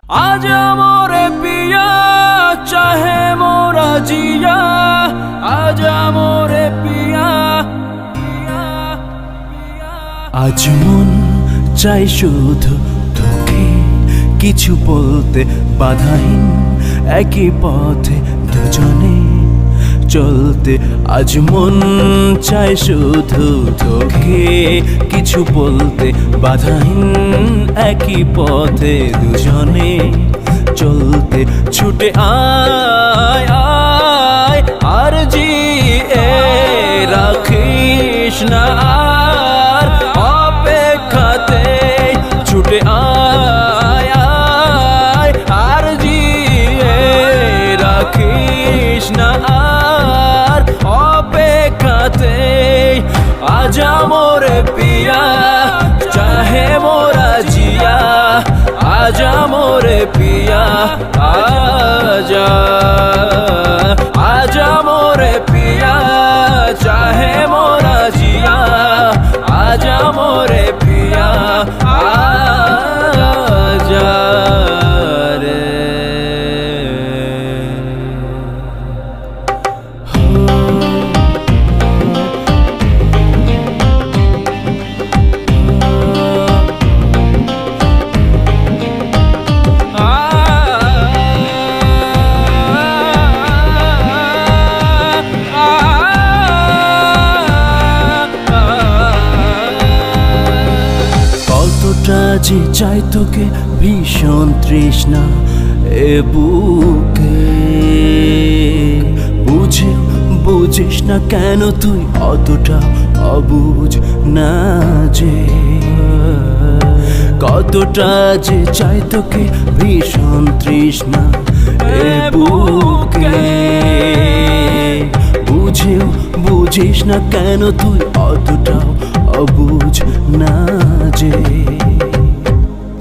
आजा मोरे पिया चाहे मोरा जिया, आजा मोरे पिया আজ মন চাই শুধু তোকে কিছু বলতে, বাধাহীন একই পথে দুজনে চলতে। আজ মন চাই শুধু তোকে কিছু বলতে, বাধাহীন একই পথে দুজনে চলতে। ছুটে আয় আয় আর জিয়ে রাখিস না আর অপেক্ষাতে। ছুটে আয় আয় আর জিয়ে রাখিস না আর অপেক্ষাতে। आजा मोरे पिया चाहे मोरा जिया, आजा मोरे पिया आजा, आजा मोरे पिया चाहे मोरा जिया, आजा मोरे पिया आजा रे। যে চাই তোকে ভীষণ তৃষ্ণা এ বুকে, বুঝিস না কেন তুই অতটা অবুঝ না যে। কতটা যে চাই তোকে ভীষণ তৃষ্ণা এ বুকে, বুঝিস না কেন তুই অতটা অবুঝ না যে।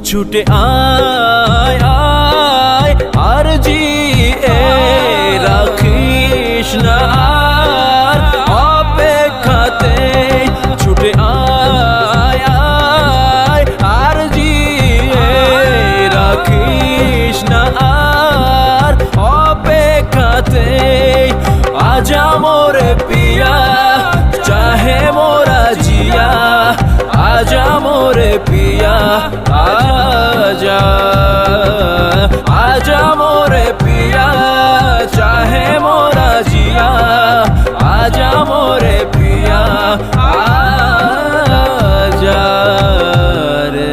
ছুটে আয় আয় আর জিয়ে রাখিস না আর অপেক্ষাতে। ছুটে আয় আয় আর জিয়ে রাখিস না আর অপেক্ষাতে। आजा मोरे पिया चाहे मोरा जिया, आजा मोरे पिया आजा, आजा मोरे पिया चाहे मोरा जिया, आजा मोरे पिया आजा रे।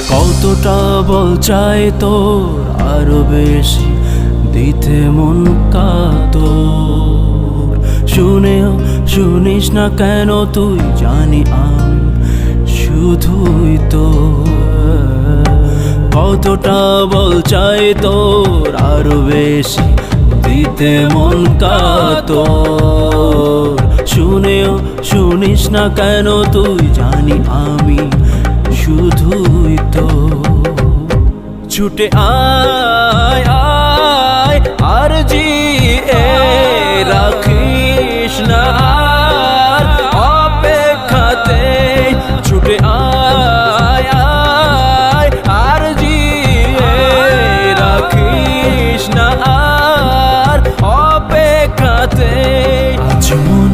কতটা বল চাই তোর আরো বেশি দিতে মন কাতর। শুনেও শুনিস না কেন তুই, জানি আমি শুধুই তো। কতটা বল চাই তোর আরো বেশি দিতে মন কাতর। শুনেও শুনিস না কেন তুই, জানি আমি শুধুই তো। ছুটে আয় আয় আর জিয়ে রাখিস না আর অপেক্ষাতে। ছুটে আয় আয় আর জিয়ে রাখিস না আর অপেক্ষাতে। আজ মন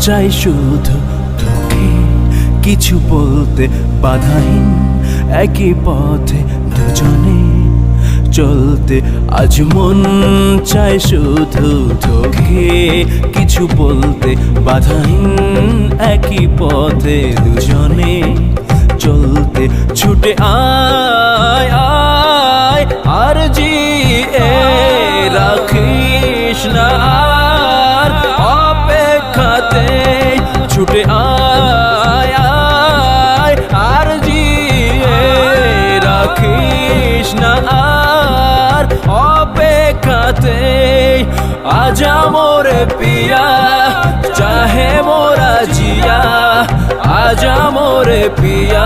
চাই শুধু তোকে কিছু বলতে, বাধাহীন একই পথে দুজনে চলতে। আজ মন চাই শুধু তোকে কিছু বলতে, বাধাহীন একই পথে দুজনে চলতে। ছুটে আয় আয় আর জিয়ে রাখিস না আর অপেক্ষাতে। ছুটে আয় আয় আর জিয়ে রাখিস না আর অপেক্ষাতে। आजा मोरे पिया चाहे मोरा जिया आजा मोरे पिया